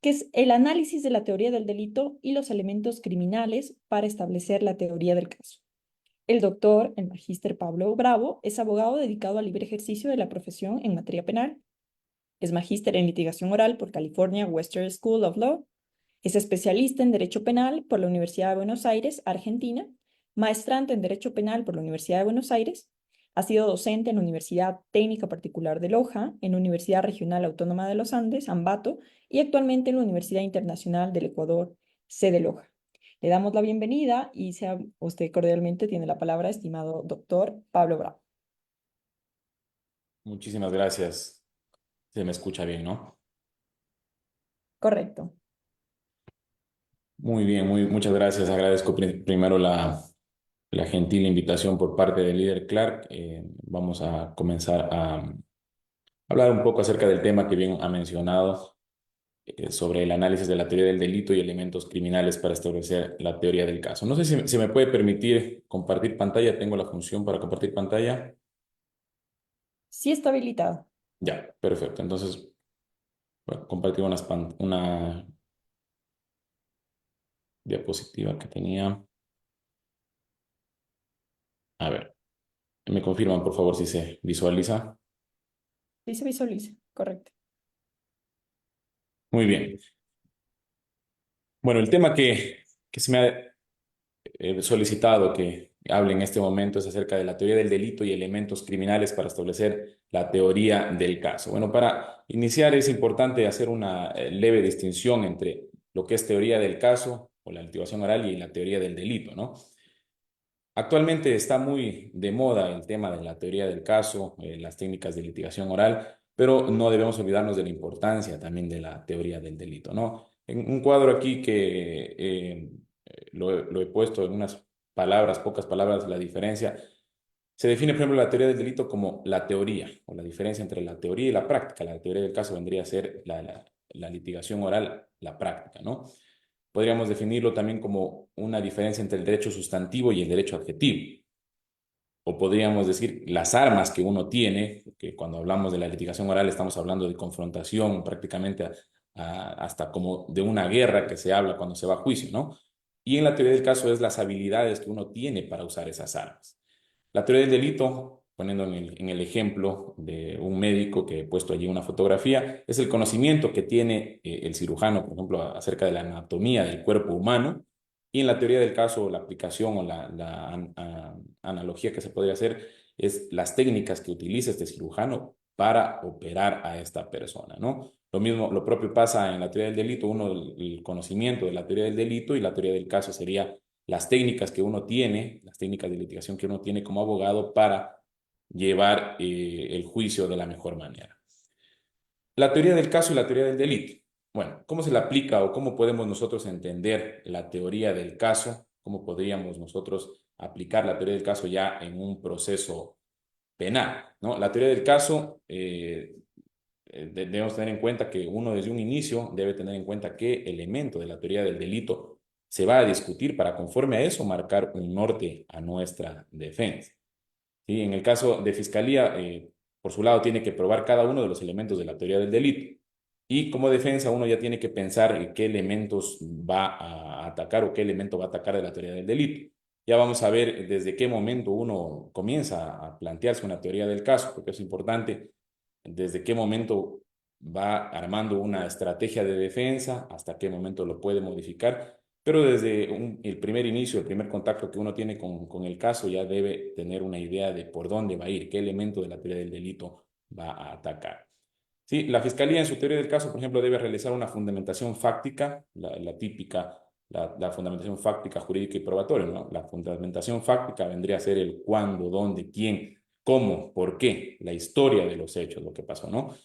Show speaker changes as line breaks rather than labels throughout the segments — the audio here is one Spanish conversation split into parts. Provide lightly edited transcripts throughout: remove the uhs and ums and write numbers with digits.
que es el análisis de la teoría del delito y los elementos criminales para establecer la teoría del caso. El doctor, el magíster Pablo Bravo, es abogado dedicado al libre ejercicio de la profesión en materia penal. Es magíster en litigación oral por California Western School of Law. Es especialista en Derecho Penal por la Universidad de Buenos Aires, Argentina. Maestrante en Derecho Penal por la Universidad de Buenos Aires. Ha sido docente en la Universidad Técnica Particular de Loja, en la Universidad Regional Autónoma de los Andes, Ambato, y actualmente en la Universidad Internacional del Ecuador, sede Loja. Le damos la bienvenida y sea usted cordialmente tiene la palabra, estimado doctor Pablo Bravo.
Muchísimas gracias. Se me escucha bien, ¿no?
Correcto.
Muy bien, muchas gracias. Agradezco primero la gentil invitación por parte del líder Clark. Vamos a comenzar a hablar un poco acerca del tema que bien ha mencionado, sobre el análisis de la teoría del delito y elementos criminales para establecer la teoría del caso. No sé si me puede permitir compartir pantalla. Tengo la función para compartir pantalla.
Sí está habilitado.
Ya, perfecto. Entonces, bueno, compartir una diapositiva que tenía. A ver. Me confirman, por favor, si se visualiza.
Sí se visualiza. Correcto.
Muy bien. Bueno, el tema que se me ha solicitado que hable en este momento es acerca de la teoría del delito y elementos criminales para establecer la teoría del caso. Bueno, para iniciar es importante hacer una leve distinción entre lo que es teoría del caso o la litigación oral y la teoría del delito, ¿no? Actualmente está muy de moda el tema de la teoría del caso, las técnicas de litigación oral, pero no debemos olvidarnos de la importancia también de la teoría del delito, ¿no? En un cuadro aquí que lo he puesto en unas palabras, pocas palabras, la diferencia. Se define, por ejemplo, la teoría del delito como la teoría, o la diferencia entre la teoría y la práctica. La teoría del caso vendría a ser la litigación oral, la práctica, ¿no? Podríamos definirlo también como una diferencia entre el derecho sustantivo y el derecho adjetivo. O podríamos decir las armas que uno tiene, que cuando hablamos de la litigación oral estamos hablando de confrontación prácticamente hasta como de una guerra que se habla cuando se va a juicio, ¿no? Y en la teoría del caso es las habilidades que uno tiene para usar esas armas. La teoría del delito, poniendo en el ejemplo de un médico que he puesto allí una fotografía, es el conocimiento que tiene el cirujano, por ejemplo, acerca de la anatomía del cuerpo humano. Y en la teoría del caso, la aplicación o analogía que se podría hacer es las técnicas que utiliza este cirujano para operar a esta persona, ¿no? Lo mismo, lo propio pasa en la teoría del delito, uno, el conocimiento de la teoría del delito y la teoría del caso sería las técnicas que uno tiene, las técnicas de litigación que uno tiene como abogado para llevar el juicio de la mejor manera. La teoría del caso y la teoría del delito. Bueno, ¿cómo se la aplica o cómo podemos nosotros entender la teoría del caso? ¿Cómo podríamos nosotros aplicar la teoría del caso ya en un proceso penal, ¿no? La teoría del caso, debemos tener en cuenta que uno desde un inicio debe tener en cuenta qué elemento de la teoría del delito se va a discutir para conforme a eso marcar un norte a nuestra defensa. ¿Sí? En el caso de fiscalía, por su lado, tiene que probar cada uno de los elementos de la teoría del delito. Y como defensa, uno ya tiene que pensar en qué elementos va a atacar o qué elemento va a atacar de la teoría del delito. Ya vamos a ver desde qué momento uno comienza a plantearse una teoría del caso, porque es importante desde qué momento va armando una estrategia de defensa, hasta qué momento lo puede modificar, pero desde el primer inicio, el primer contacto que uno tiene con el caso, ya debe tener una idea de por dónde va a ir, qué elemento de la teoría del delito va a atacar. Sí, la fiscalía en su teoría del caso, por ejemplo, debe realizar una fundamentación fáctica, la típica, la fundamentación fáctica, jurídica y probatoria, ¿no? La fundamentación fáctica vendría a ser el cuándo, dónde, quién, cómo, por qué, la historia de los hechos, lo que pasó, ¿no?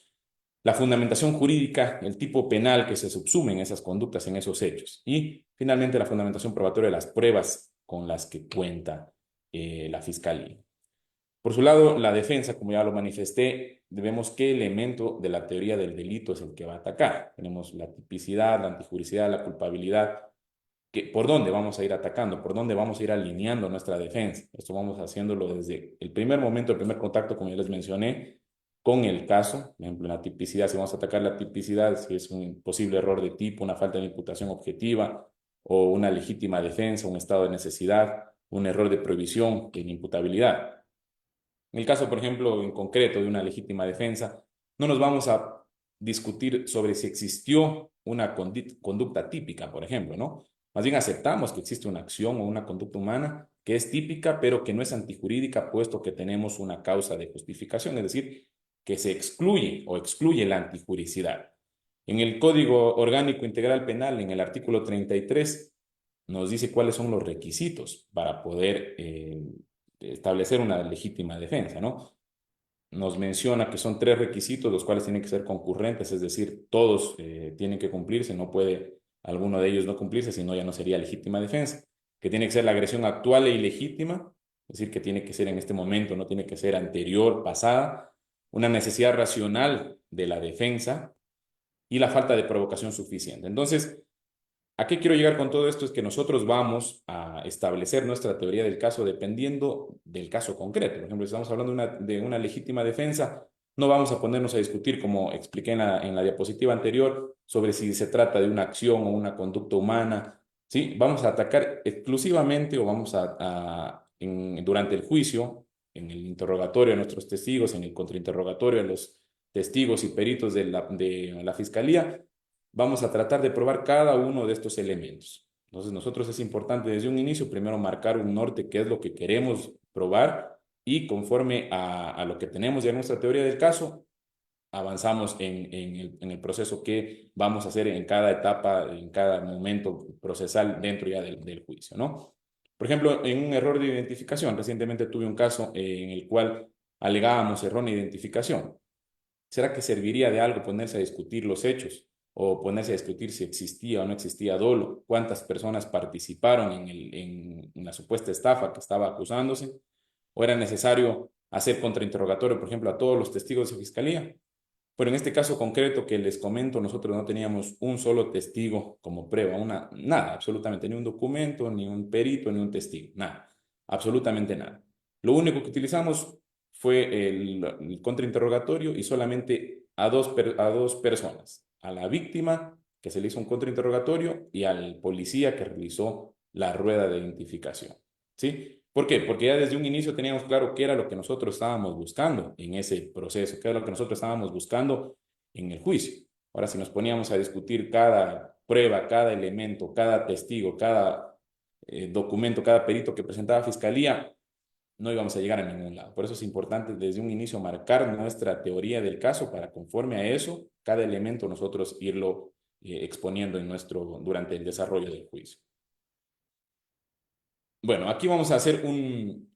La fundamentación jurídica, el tipo penal que se subsume en esas conductas, en esos hechos. Y finalmente la fundamentación probatoria de las pruebas con las que cuenta la fiscalía. Por su lado, la defensa, como ya lo manifesté, debemos qué elemento de la teoría del delito es el que va a atacar. Tenemos la tipicidad, la antijuricidad, la culpabilidad. ¿Por dónde vamos a ir atacando? ¿Por dónde vamos a ir alineando nuestra defensa? Esto vamos haciéndolo desde el primer momento, el primer contacto, como ya les mencioné, con el caso. Por ejemplo, en la tipicidad, si vamos a atacar la tipicidad, si es un posible error de tipo, una falta de imputación objetiva o una legítima defensa, un estado de necesidad, un error de prohibición en imputabilidad. En el caso, por ejemplo, en concreto de una legítima defensa, no nos vamos a discutir sobre si existió una conducta típica, por ejemplo, ¿no? Más bien aceptamos que existe una acción o una conducta humana que es típica, pero que no es antijurídica, puesto que tenemos una causa de justificación, es decir, que se excluye o excluye la antijuricidad. En el Código Orgánico Integral Penal, en el artículo 33, nos dice cuáles son los requisitos para poder establecer una legítima defensa, ¿no? Nos menciona que son tres requisitos, los cuales tienen que ser concurrentes, es decir, todos tienen que cumplirse, no puede alguno de ellos no cumplirse, sino ya no sería legítima defensa, que tiene que ser la agresión actual e ilegítima, es decir, que tiene que ser en este momento, no tiene que ser anterior, pasada, una necesidad racional de la defensa y la falta de provocación suficiente. Entonces, ¿a qué quiero llegar con todo esto? Es que nosotros vamos a establecer nuestra teoría del caso dependiendo del caso concreto. Por ejemplo, si estamos hablando de una legítima defensa, no vamos a ponernos a discutir, como expliqué en la diapositiva anterior, sobre si se trata de una acción o una conducta humana. ¿Sí? Vamos a atacar exclusivamente o vamos durante el juicio, en el interrogatorio de nuestros testigos, en el contrainterrogatorio de los testigos y peritos de la fiscalía, vamos a tratar de probar cada uno de estos elementos. Entonces, nosotros es importante desde un inicio primero marcar un norte, qué es lo que queremos probar, y conforme a lo que tenemos ya en nuestra teoría del caso, avanzamos en el proceso que vamos a hacer en cada etapa, en cada momento procesal dentro ya del juicio, ¿no? Por ejemplo, en un error de identificación, recientemente tuve un caso en el cual alegábamos errónea identificación. ¿Será que serviría de algo ponerse a discutir los hechos o ponerse a discutir si existía o no existía dolo? ¿Cuántas personas participaron en la supuesta estafa que estaba acusándose? ¿O era necesario hacer contrainterrogatorio, por ejemplo, a todos los testigos de fiscalía? Pero en este caso concreto que les comento, nosotros no teníamos un solo testigo como prueba, nada, absolutamente, ni un documento, ni un perito, ni un testigo, nada, absolutamente nada. Lo único que utilizamos fue el contrainterrogatorio y solamente a dos personas, a la víctima que se le hizo un contrainterrogatorio y al policía que realizó la rueda de identificación. ¿Sí? ¿Por qué? Porque ya desde un inicio teníamos claro qué era lo que nosotros estábamos buscando en ese proceso, qué era lo que nosotros estábamos buscando en el juicio. Ahora, si nos poníamos a discutir cada prueba, cada elemento, cada testigo, cada documento, cada perito que presentaba fiscalía, no íbamos a llegar a ningún lado. Por eso es importante desde un inicio marcar nuestra teoría del caso para conforme a eso, cada elemento nosotros irlo exponiendo durante el desarrollo del juicio. Bueno, aquí vamos a hacer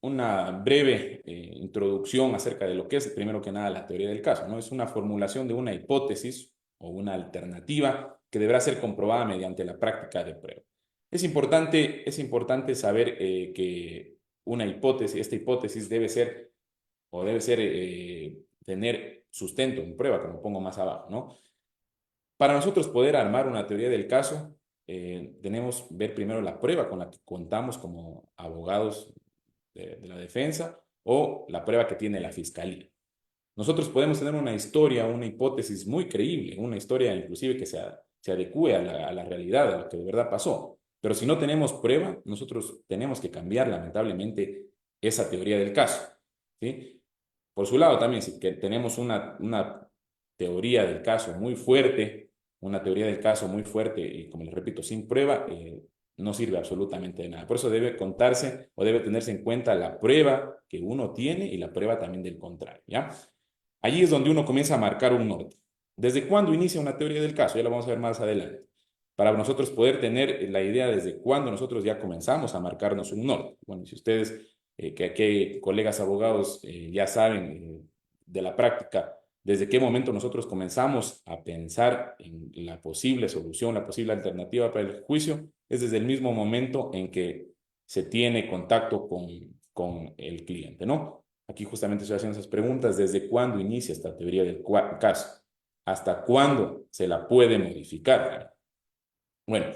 una breve introducción acerca de lo que es, primero que nada, la teoría del caso, ¿no? Es una formulación de una hipótesis o una alternativa que deberá ser comprobada mediante la práctica de prueba. Es importante saber que esta hipótesis debe tener sustento en prueba, como pongo más abajo, ¿no? Para nosotros poder armar una teoría del caso, tenemos que ver primero la prueba con la que contamos como abogados de la defensa o la prueba que tiene la fiscalía. Nosotros podemos tener una historia, una hipótesis muy creíble, una historia inclusive que se adecue a la realidad, a lo que de verdad pasó. Pero si no tenemos prueba, nosotros tenemos que cambiar lamentablemente esa teoría del caso. ¿Sí? Por su lado también, si que tenemos una teoría del caso muy fuerte, una teoría del caso muy fuerte y como les repito, sin prueba, no sirve absolutamente de nada. Por eso debe contarse o debe tenerse en cuenta la prueba que uno tiene y la prueba también del contrario, ¿ya? Allí es donde uno comienza a marcar un norte. ¿Desde cuándo inicia una teoría del caso? Ya lo vamos a ver más adelante. Para nosotros poder tener la idea desde cuándo nosotros ya comenzamos a marcarnos un norte. Bueno, si ustedes, que aquí colegas abogados ya saben de la práctica, desde qué momento nosotros comenzamos a pensar en la posible solución, la posible alternativa para el juicio, es desde el mismo momento en que se tiene contacto con el cliente, ¿no? Aquí justamente estoy haciendo esas preguntas. ¿Desde cuándo inicia esta teoría del caso? ¿Hasta cuándo se la puede modificar? Bueno,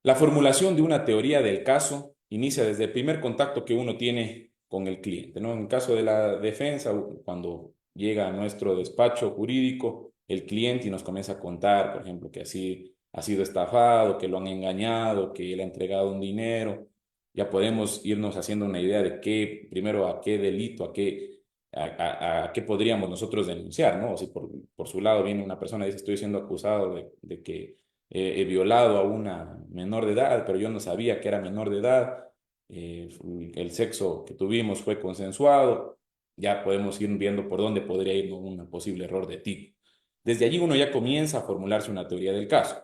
la formulación de una teoría del caso inicia desde el primer contacto que uno tiene con el cliente, ¿no? En el caso de la defensa, cuando llega a nuestro despacho jurídico el cliente y nos comienza a contar, por ejemplo, que así ha sido estafado, que lo han engañado, que le ha entregado un dinero, ya podemos irnos haciendo una idea de qué, primero, a qué delito, a qué podríamos nosotros denunciar, ¿no? O si por su lado viene una persona y dice, estoy siendo acusado de que he violado a una menor de edad, pero yo no sabía que era menor de edad, el sexo que tuvimos fue consensuado, ya podemos ir viendo por dónde podría ir un posible error de tipo. Desde allí uno ya comienza a formularse una teoría del caso.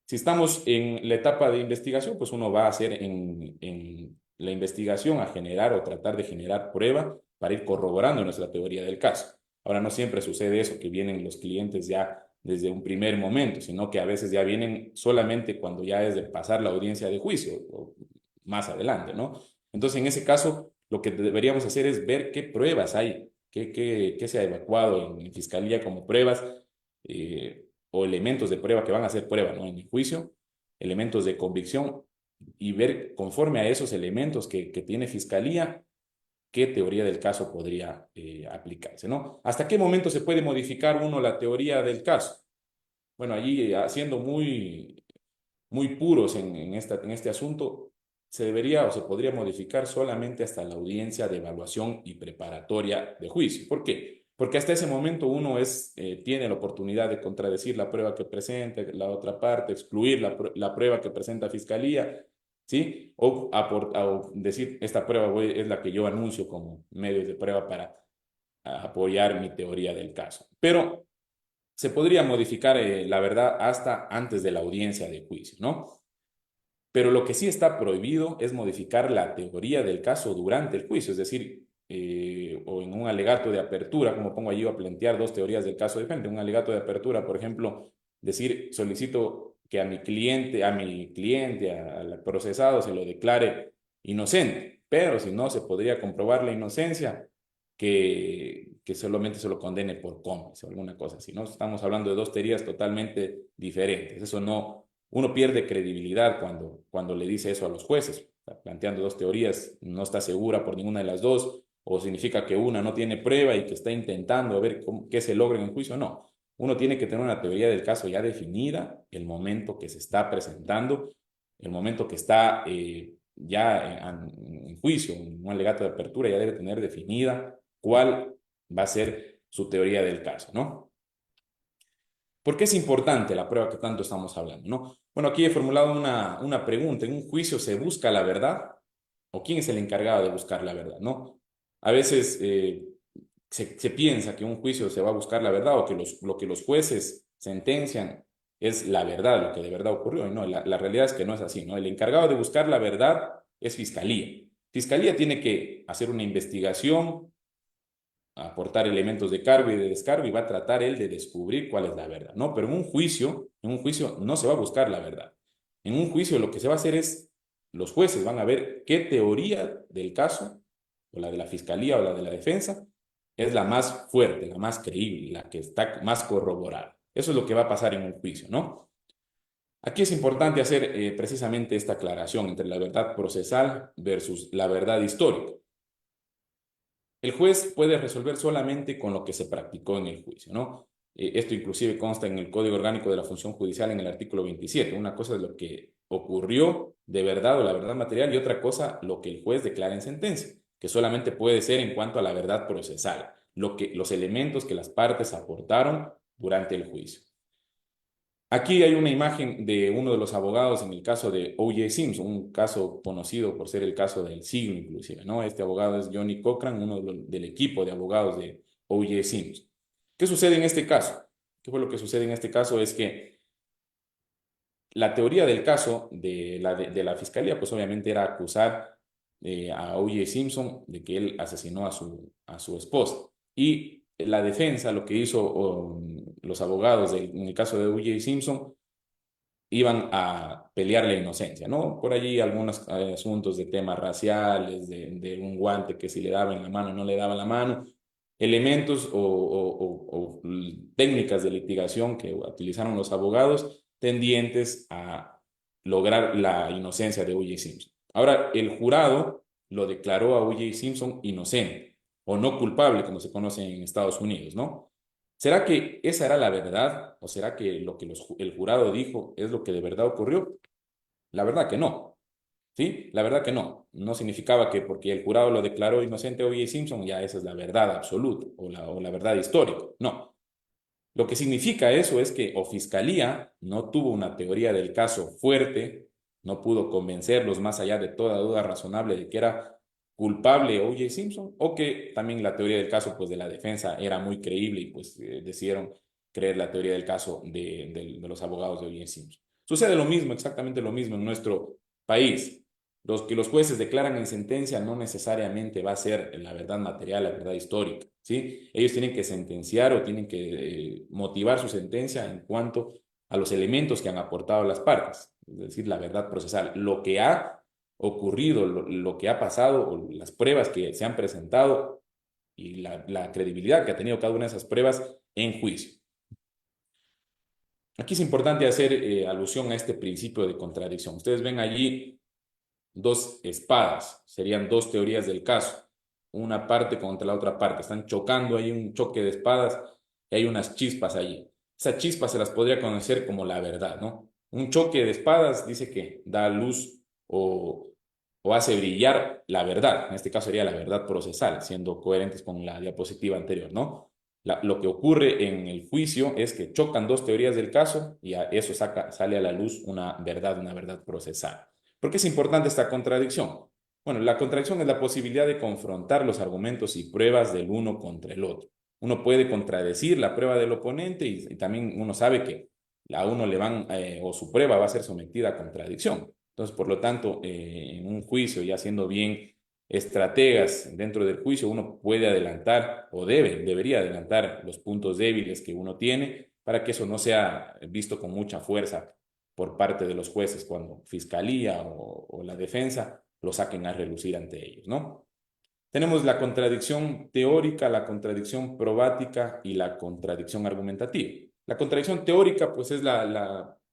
Si estamos en la etapa de investigación, pues uno va a hacer en la investigación a generar o tratar de generar prueba para ir corroborando nuestra teoría del caso. Ahora, no siempre sucede eso, que vienen los clientes ya desde un primer momento, sino que a veces ya vienen solamente cuando ya es de pasar la audiencia de juicio o más adelante, ¿no? Entonces, en ese caso, lo que deberíamos hacer es ver qué pruebas hay, qué se ha evacuado en fiscalía como pruebas o elementos de prueba que van a ser prueba, ¿no? En el juicio, elementos de convicción y ver conforme a esos elementos que tiene fiscalía qué teoría del caso podría aplicarse, ¿no? ¿Hasta qué momento se puede modificar uno la teoría del caso? Bueno, allí siendo muy puros en este asunto, se debería o se podría modificar solamente hasta la audiencia de evaluación y preparatoria de juicio. ¿Por qué? Porque hasta ese momento uno tiene la oportunidad de contradecir la prueba que presenta la otra parte, excluir la prueba que presenta fiscalía, ¿sí? O decir, esta prueba es la que yo anuncio como medios de prueba para apoyar mi teoría del caso. Pero se podría modificar la verdad hasta antes de la audiencia de juicio, ¿no? Pero lo que sí está prohibido es modificar la teoría del caso durante el juicio, es decir, o en un alegato de apertura, como pongo allí a plantear dos teorías del caso de frente, un alegato de apertura, por ejemplo, decir, solicito que al procesado se lo declare inocente, pero si no se podría comprobar la inocencia, que solamente se lo condene por cómplice o alguna cosa así, ¿no? Estamos hablando de dos teorías totalmente diferentes, eso no uno pierde credibilidad cuando le dice eso a los jueces. Está planteando dos teorías, no está segura por ninguna de las dos, o significa que una no tiene prueba y que está intentando ver qué se logra en el juicio. No, uno tiene que tener una teoría del caso ya definida, el momento que se está presentando, el momento que está ya en juicio, en un alegato de apertura, ya debe tener definida cuál va a ser su teoría del caso, ¿no? ¿Por qué es importante la prueba que tanto estamos hablando, no? Bueno, aquí he formulado una pregunta. ¿En un juicio se busca la verdad? ¿O quién es el encargado de buscar la verdad, no? A veces se piensa que en un juicio se va a buscar la verdad o que lo que los jueces sentencian es la verdad, lo que de verdad ocurrió. Y no, la realidad es que no es así, ¿no? El encargado de buscar la verdad es Fiscalía. Fiscalía tiene que hacer una investigación, aportar elementos de cargo y de descargo y va a tratar él de descubrir cuál es la verdad, ¿no? Pero en un juicio no se va a buscar la verdad. En un juicio lo que se va a hacer es, los jueces van a ver qué teoría del caso, o la de la fiscalía o la de la defensa, es la más fuerte, la más creíble, la que está más corroborada. Eso es lo que va a pasar en un juicio, ¿no? Aquí es importante hacer precisamente esta aclaración entre la verdad procesal versus la verdad histórica. El juez puede resolver solamente con lo que se practicó en el juicio, ¿no? Esto inclusive consta en el Código Orgánico de la Función Judicial en el artículo 27. Una cosa es lo que ocurrió de verdad o la verdad material y otra cosa lo que el juez declara en sentencia, que solamente puede ser en cuanto a la verdad procesal, los elementos que las partes aportaron durante el juicio. Aquí hay una imagen de uno de los abogados en el caso de O.J. Simpson, un caso conocido por ser el caso del siglo inclusive, ¿no? Este abogado es Johnny Cochran, del equipo de abogados de O.J. Simpson. ¿Qué sucede en este caso? ¿Qué fue lo que sucede en este caso? Es que la teoría del caso de la fiscalía, pues obviamente era acusar a O.J. Simpson de que él asesinó a su esposa. Y la defensa, lo que hizo los abogados en el caso de O.J. Simpson, iban a pelear la inocencia, ¿no? Por allí algunos asuntos de temas raciales, de un guante que si le daba en la mano o no le daba en la mano, elementos o técnicas de litigación que utilizaron los abogados tendientes a lograr la inocencia de O.J. Simpson. Ahora, el jurado lo declaró a O.J. Simpson inocente. o no culpable, como se conoce en Estados Unidos, ¿no? ¿Será que esa era la verdad o será que lo que el jurado dijo es lo que de verdad ocurrió? La verdad que no. ¿Sí? La verdad que no. No significaba que porque el jurado lo declaró inocente a O.J. Simpson, ya esa es la verdad absoluta o la verdad histórica. No. Lo que significa eso es que o Fiscalía no tuvo una teoría del caso fuerte, no pudo convencerlos más allá de toda duda razonable de que era culpable O.J. Simpson, o que también la teoría del caso pues, de la defensa era muy creíble y pues decidieron creer la teoría del caso de los abogados de O.J. Simpson. Sucede lo mismo, exactamente lo mismo en nuestro país. Los que los jueces declaran en sentencia no necesariamente va a ser la verdad material, la verdad histórica, ¿sí? Ellos tienen que sentenciar o tienen que motivar su sentencia en cuanto a los elementos que han aportado las partes, es decir, la verdad procesal, lo que ha ocurrido, lo que ha pasado, o las pruebas que se han presentado y la credibilidad que ha tenido cada una de esas pruebas en juicio. Aquí es importante hacer alusión a este principio de contradicción. Ustedes ven allí dos espadas, serían dos teorías del caso, una parte contra la otra parte, están chocando, hay un choque de espadas y hay unas chispas allí. Esas chispas se las podría conocer como la verdad, ¿no? Un choque de espadas dice que da luz o hace brillar la verdad, en este caso sería la verdad procesal, siendo coherentes con la diapositiva anterior, ¿no? Lo que ocurre en el juicio es que chocan dos teorías del caso y a eso sale a la luz una verdad procesal. ¿Por qué es importante esta contradicción? Bueno, la contradicción es la posibilidad de confrontar los argumentos y pruebas del uno contra el otro. Uno puede contradecir la prueba del oponente y también uno sabe que a uno le van, o su prueba va a ser sometida a contradicción. Entonces, por lo tanto, en un juicio, ya siendo bien estrategas dentro del juicio, uno puede adelantar o debería adelantar los puntos débiles que uno tiene para que eso no sea visto con mucha fuerza por parte de los jueces cuando fiscalía o la defensa lo saquen a relucir ante ellos, ¿no? Tenemos la contradicción teórica, la contradicción probática y la contradicción argumentativa. La contradicción teórica, pues, es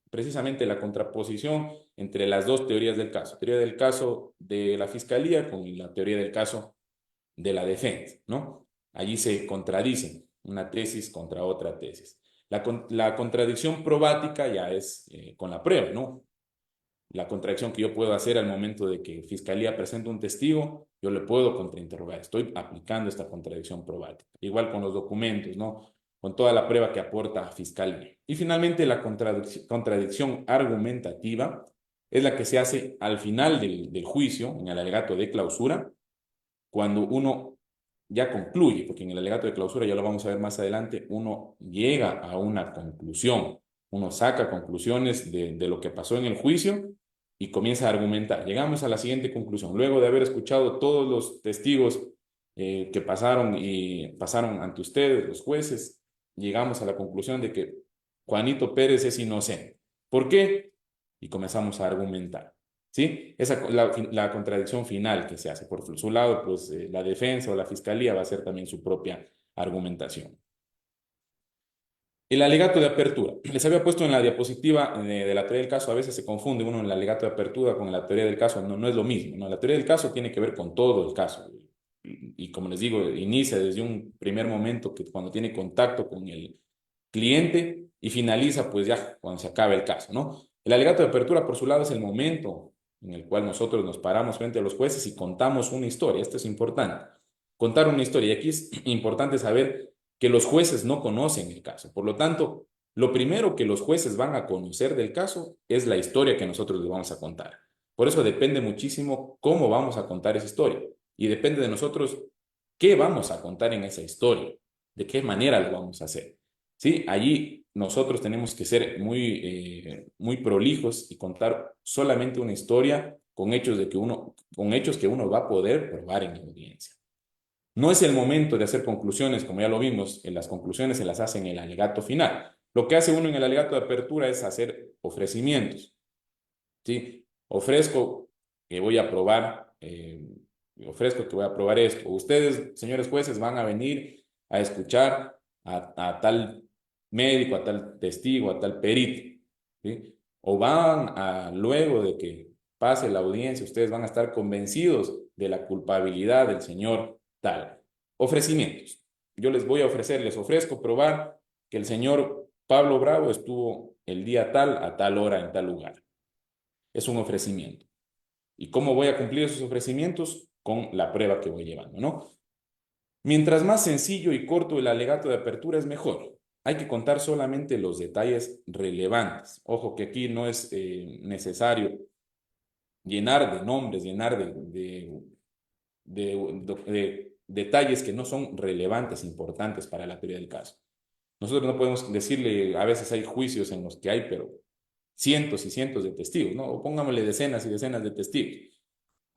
precisamente la contraposición entre las dos teorías del caso. Teoría del caso de la fiscalía con la teoría del caso de la defensa, ¿no? Allí se contradicen una tesis contra otra tesis. La contradicción probática ya es con la prueba, ¿no? La contradicción que yo puedo hacer al momento de que Fiscalía presente un testigo, yo le puedo contrainterrogar. Estoy aplicando esta contradicción probática. Igual con los documentos, ¿no? Con toda la prueba que aporta Fiscalía. Y finalmente la contradicción argumentativa es la que se hace al final del juicio, en el alegato de clausura, cuando uno ya concluye, porque en el alegato de clausura, ya lo vamos a ver más adelante, uno llega a una conclusión, uno saca conclusiones de lo que pasó en el juicio y comienza a argumentar. Llegamos a la siguiente conclusión. Luego de haber escuchado todos los testigos que pasaron ante ustedes, los jueces, llegamos a la conclusión de que Juanito Pérez es inocente. ¿Por qué? Y comenzamos a argumentar. ¿Sí? Esa la contradicción final que se hace. Por su lado, pues la defensa o la fiscalía va a hacer también su propia argumentación. El alegato de apertura. Les había puesto en la diapositiva de la teoría del caso, a veces se confunde uno en el alegato de apertura con la teoría del caso, no, no es lo mismo, ¿no? La teoría del caso tiene que ver con todo el caso. Y como les digo, inicia desde un primer momento que cuando tiene contacto con el cliente y finaliza pues ya cuando se acaba el caso, ¿no? El alegato de apertura, por su lado, es el momento en el cual nosotros nos paramos frente a los jueces y contamos una historia. Esto es importante. Contar una historia. Y aquí es importante saber que los jueces no conocen el caso. Por lo tanto, lo primero que los jueces van a conocer del caso es la historia que nosotros les vamos a contar. Por eso depende muchísimo cómo vamos a contar esa historia. Y depende de nosotros qué vamos a contar en esa historia, de qué manera lo vamos a hacer. ¿Sí? Allí nosotros tenemos que ser muy prolijos y contar solamente una historia con hechos que uno va a poder probar en la audiencia. No es el momento de hacer conclusiones, como ya lo vimos, en las conclusiones se las hace en el alegato final. Lo que hace uno en el alegato de apertura es hacer ofrecimientos. ¿Sí? Ofrezco que voy a aprobar esto. Ustedes, señores jueces, van a venir a escuchar a tal médico, a tal testigo, a tal perito. ¿Sí? O luego de que pase la audiencia, ustedes van a estar convencidos de la culpabilidad del señor tal. Ofrecimientos. Yo les voy a ofrecer, les ofrezco probar que el señor Pablo Bravo estuvo el día tal, a tal hora, en tal lugar. Es un ofrecimiento. ¿Y cómo voy a cumplir esos ofrecimientos? Con la prueba que voy llevando, ¿no? Mientras más sencillo y corto el alegato de apertura es mejor. Hay que contar solamente los detalles relevantes. Ojo que aquí no es necesario llenar de nombres, llenar de detalles que no son relevantes, importantes para la teoría del caso. Nosotros no podemos decirle, a veces hay juicios en los que hay, pero cientos y cientos de testigos, ¿no? O pongámosle decenas y decenas de testigos.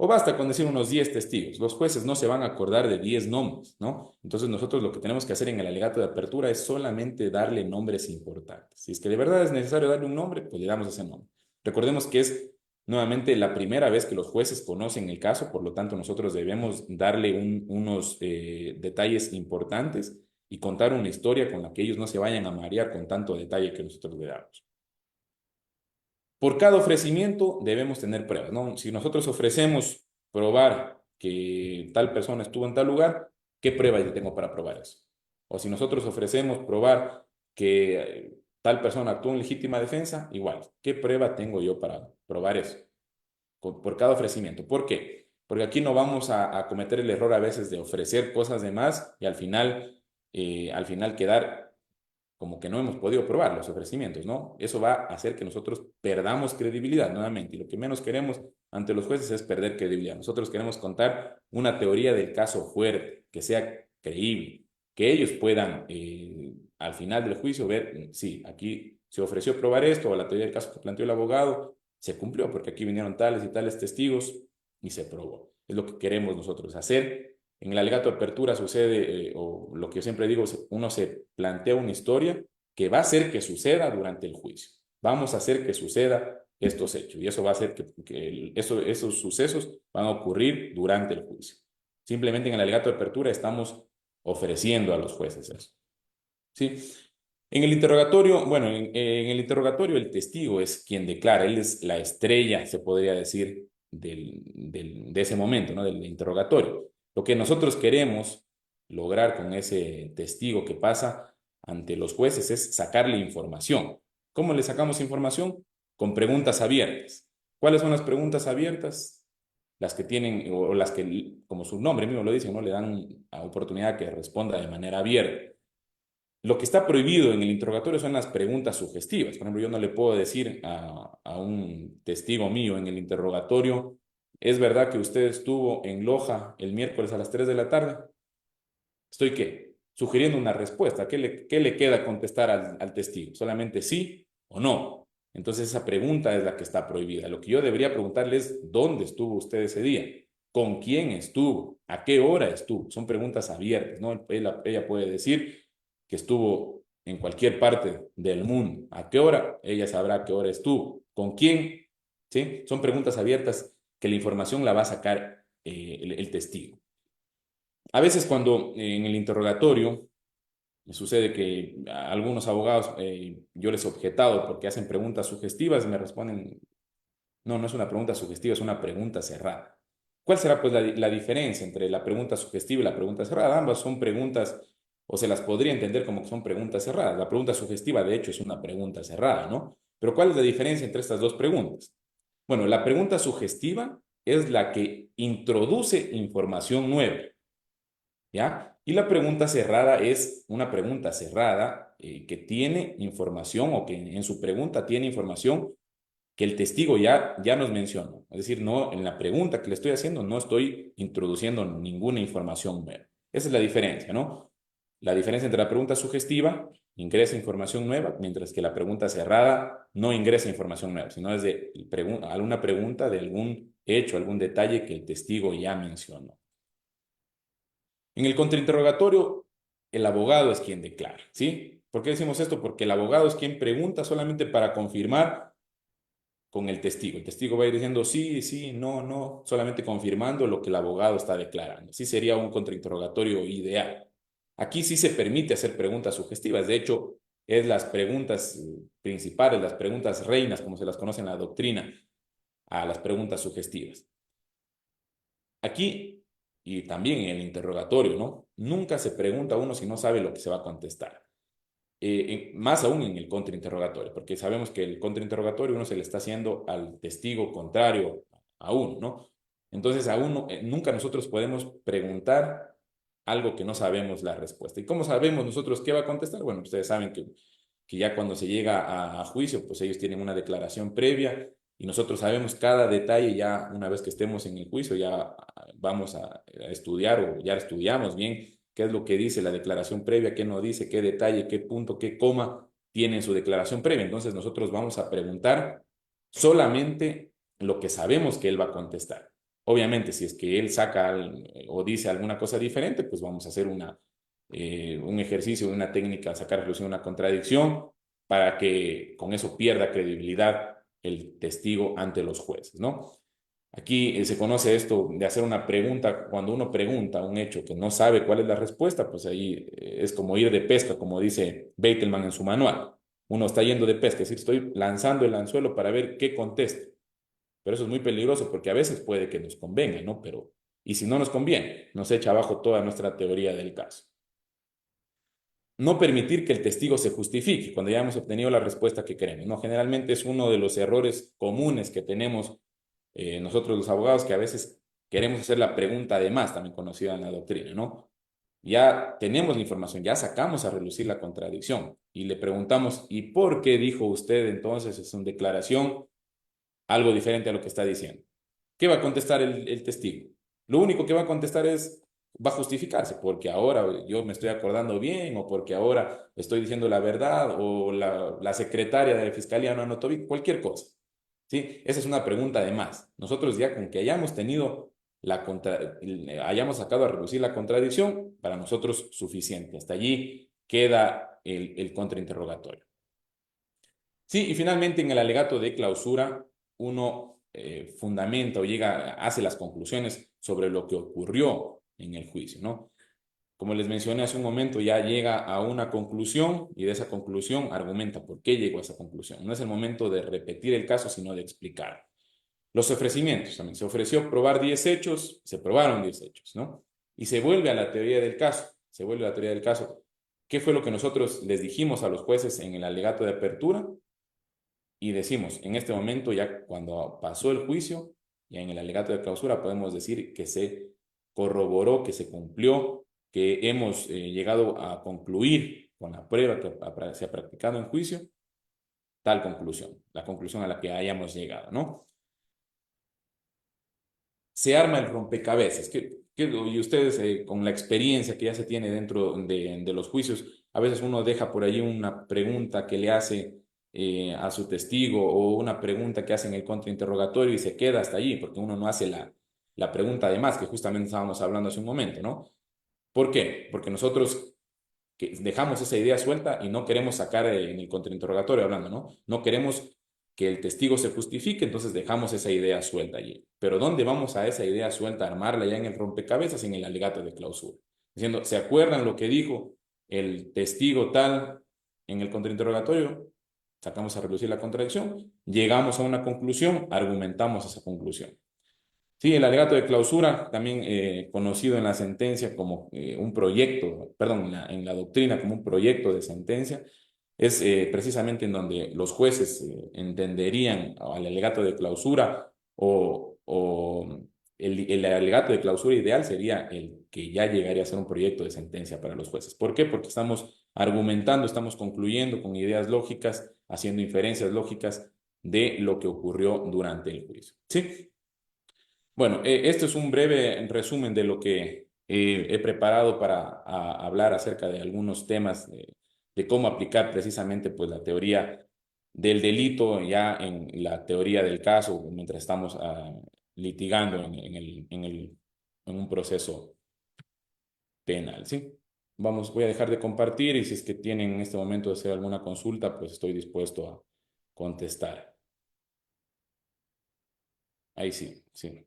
O basta con decir unos 10 testigos. Los jueces no se van a acordar de 10 nombres, ¿no? Entonces nosotros lo que tenemos que hacer en el alegato de apertura es solamente darle nombres importantes. Si es que de verdad es necesario darle un nombre, pues le damos ese nombre. Recordemos que es nuevamente la primera vez que los jueces conocen el caso, por lo tanto nosotros debemos darle unos detalles importantes y contar una historia con la que ellos no se vayan a marear con tanto detalle que nosotros le damos. Por cada ofrecimiento debemos tener pruebas, ¿no? Si nosotros ofrecemos probar que tal persona estuvo en tal lugar, ¿qué prueba yo tengo para probar eso? O si nosotros ofrecemos probar que tal persona actuó en legítima defensa, igual, ¿qué prueba tengo yo para probar eso? Por cada ofrecimiento. ¿Por qué? Porque aquí no vamos a cometer el error a veces de ofrecer cosas de más y al final quedar como que no hemos podido probar los ofrecimientos, ¿no? Eso va a hacer que nosotros perdamos credibilidad nuevamente. Y lo que menos queremos ante los jueces es perder credibilidad. Nosotros queremos contar una teoría del caso fuerte, que sea creíble, que ellos puedan al final del juicio ver, sí, aquí se ofreció probar esto, o la teoría del caso que planteó el abogado se cumplió, porque aquí vinieron tales y tales testigos y se probó. Es lo que queremos nosotros hacer. En el alegato de apertura sucede, o lo que yo siempre digo, uno se plantea una historia que va a hacer que suceda durante el juicio. Vamos a hacer que suceda estos hechos y eso va a hacer que esos sucesos van a ocurrir durante el juicio. Simplemente en el alegato de apertura estamos ofreciendo a los jueces eso. ¿Sí? En el interrogatorio, bueno, en el interrogatorio el testigo es quien declara, él es la estrella, se podría decir, de ese momento, ¿no? Del interrogatorio. Lo que nosotros queremos lograr con ese testigo que pasa ante los jueces es sacarle información. ¿Cómo le sacamos información? Con preguntas abiertas. ¿Cuáles son las preguntas abiertas? Las que tienen, o las que, como su nombre mismo lo dice, ¿no? Le dan oportunidad que responda de manera abierta. Lo que está prohibido en el interrogatorio son las preguntas sugestivas. Por ejemplo, yo no le puedo decir a un testigo mío en el interrogatorio, ¿es verdad que usted estuvo en Loja el miércoles a las 3 de la tarde? ¿Estoy qué? Sugiriendo una respuesta. ¿Qué le queda contestar al testigo? ¿Solamente sí o no? Entonces esa pregunta es la que está prohibida. Lo que yo debería preguntarle es, ¿dónde estuvo usted ese día? ¿Con quién estuvo? ¿A qué hora estuvo? Son preguntas abiertas, ¿no? Ella puede decir que estuvo en cualquier parte del mundo. ¿A qué hora? Ella sabrá a qué hora estuvo. ¿Con quién? ¿Sí? Son preguntas abiertas que la información la va a sacar el testigo. A veces cuando en el interrogatorio me sucede que a algunos abogados yo les he objetado porque hacen preguntas sugestivas y me responden, no, no es una pregunta sugestiva, es una pregunta cerrada. ¿Cuál será pues la diferencia entre la pregunta sugestiva y la pregunta cerrada? Ambas son preguntas, o se las podría entender como que son preguntas cerradas. La pregunta sugestiva, de hecho, es una pregunta cerrada, ¿no? Pero ¿cuál es la diferencia entre estas dos preguntas? Bueno, la pregunta sugestiva es la que introduce información nueva. ¿Ya? Y la pregunta cerrada es una pregunta cerrada que tiene información o que en su pregunta tiene información que el testigo ya nos mencionó. Es decir, no, en la pregunta que le estoy haciendo no estoy introduciendo ninguna información nueva. Esa es la diferencia, ¿no? La diferencia entre la pregunta sugestiva ingresa información nueva, mientras que la pregunta cerrada no ingresa información nueva, sino es de alguna pregunta de algún hecho, algún detalle que el testigo ya mencionó. En el contrainterrogatorio, el abogado es quien declara, ¿sí? ¿Por qué decimos esto? Porque el abogado es quien pregunta solamente para confirmar con el testigo. El testigo va a ir diciendo sí, sí, no, no, solamente confirmando lo que el abogado está declarando. Sí sería un contrainterrogatorio ideal. Aquí sí se permite hacer preguntas sugestivas. De hecho, es las preguntas principales, las preguntas reinas, como se las conoce en la doctrina, a las preguntas sugestivas. Aquí y también en el interrogatorio, ¿no? Nunca se pregunta a uno si no sabe lo que se va a contestar. Más aún en el contrainterrogatorio, porque sabemos que el contrainterrogatorio uno se le está haciendo al testigo contrario a uno, ¿no? Entonces a uno, nunca nosotros podemos preguntar algo que no sabemos la respuesta. ¿Y cómo sabemos nosotros qué va a contestar? Bueno, ustedes saben que ya cuando se llega a juicio, pues ellos tienen una declaración previa y nosotros sabemos cada detalle ya una vez que estemos en el juicio, ya vamos a estudiar o ya estudiamos bien qué es lo que dice la declaración previa, qué no dice, qué detalle, qué punto, qué coma tiene en su declaración previa. Entonces nosotros vamos a preguntar solamente lo que sabemos que él va a contestar. Obviamente, si es que él saca o dice alguna cosa diferente, pues vamos a hacer un ejercicio, una técnica, sacar a relucir una contradicción para que con eso pierda credibilidad el testigo ante los jueces, ¿no? Aquí se conoce esto de hacer una pregunta, cuando uno pregunta un hecho que no sabe cuál es la respuesta, pues ahí es como ir de pesca, como dice Beitelman en su manual. Uno está yendo de pesca, es decir, estoy lanzando el anzuelo para ver qué contesto. Pero eso es muy peligroso porque a veces puede que nos convenga, ¿no? Pero, y si no nos conviene, nos echa abajo toda nuestra teoría del caso. No permitir que el testigo se justifique cuando ya hemos obtenido la respuesta que queremos, ¿no? Generalmente es uno de los errores comunes que tenemos nosotros los abogados, que a veces queremos hacer la pregunta de más, también conocida en la doctrina, ¿no? Ya tenemos la información, ya sacamos a relucir la contradicción y le preguntamos, ¿y por qué dijo usted entonces en su declaración algo diferente a lo que está diciendo? ¿Qué va a contestar el testigo? Lo único que va a contestar es, va a justificarse, porque ahora yo me estoy acordando bien, o porque ahora estoy diciendo la verdad, o la secretaria de la fiscalía no anotó bien, cualquier cosa. ¿Sí? Esa es una pregunta de más. Nosotros ya con que hayamos tenido hayamos sacado a reducir la contradicción, para nosotros suficiente. Hasta allí queda el contrainterrogatorio. Sí, y finalmente en el alegato de clausura uno fundamenta o llega, hace las conclusiones sobre lo que ocurrió en el juicio, ¿no? Como les mencioné hace un momento, ya llega a una conclusión y de esa conclusión argumenta por qué llegó a esa conclusión. No es el momento de repetir el caso, sino de explicar. Los ofrecimientos también. Se ofreció probar 10 hechos, se probaron 10 hechos, ¿no? Y se vuelve a la teoría del caso. Se vuelve a la teoría del caso. ¿Qué fue lo que nosotros les dijimos a los jueces en el alegato de apertura? Y decimos, en este momento, ya cuando pasó el juicio, ya en el alegato de clausura, podemos decir que se corroboró, que se cumplió, que hemos llegado a concluir con la prueba que se ha practicado en juicio, tal conclusión, la conclusión a la que hayamos llegado, ¿no? Se arma el rompecabezas. Y ustedes, con la experiencia que ya se tiene dentro de los juicios, a veces uno deja por allí una pregunta que le hace a su testigo o una pregunta que hace en el contrainterrogatorio y se queda hasta allí, porque uno no hace la pregunta de más, que justamente estábamos hablando hace un momento, ¿no? ¿Por qué? Porque nosotros que dejamos esa idea suelta y no queremos sacar en el contrainterrogatorio hablando, ¿no? No queremos que el testigo se justifique, entonces dejamos esa idea suelta allí. Pero ¿dónde vamos a esa idea suelta, a armarla ya en el rompecabezas, en el alegato de clausura? Diciendo, ¿se acuerdan lo que dijo el testigo tal en el contrainterrogatorio? Sacamos a reducir la contradicción, llegamos a una conclusión, argumentamos esa conclusión. Sí, el alegato de clausura, también conocido en la sentencia como un proyecto, perdón, en la doctrina como un proyecto de sentencia, es precisamente en donde los jueces entenderían al alegato de clausura o el alegato de clausura ideal sería el que ya llegaría a ser un proyecto de sentencia para los jueces. ¿Por qué? Porque estamos argumentando, estamos concluyendo con ideas lógicas, haciendo inferencias lógicas de lo que ocurrió durante el juicio. ¿Sí? Bueno, esto es un breve resumen de lo que he preparado para hablar acerca de algunos temas de cómo aplicar precisamente pues, la teoría del delito ya en la teoría del caso mientras estamos litigando en un proceso penal, ¿sí? Vamos, voy a dejar de compartir y si es que tienen en este momento de hacer alguna consulta, pues estoy dispuesto a contestar. Ahí sí, sí.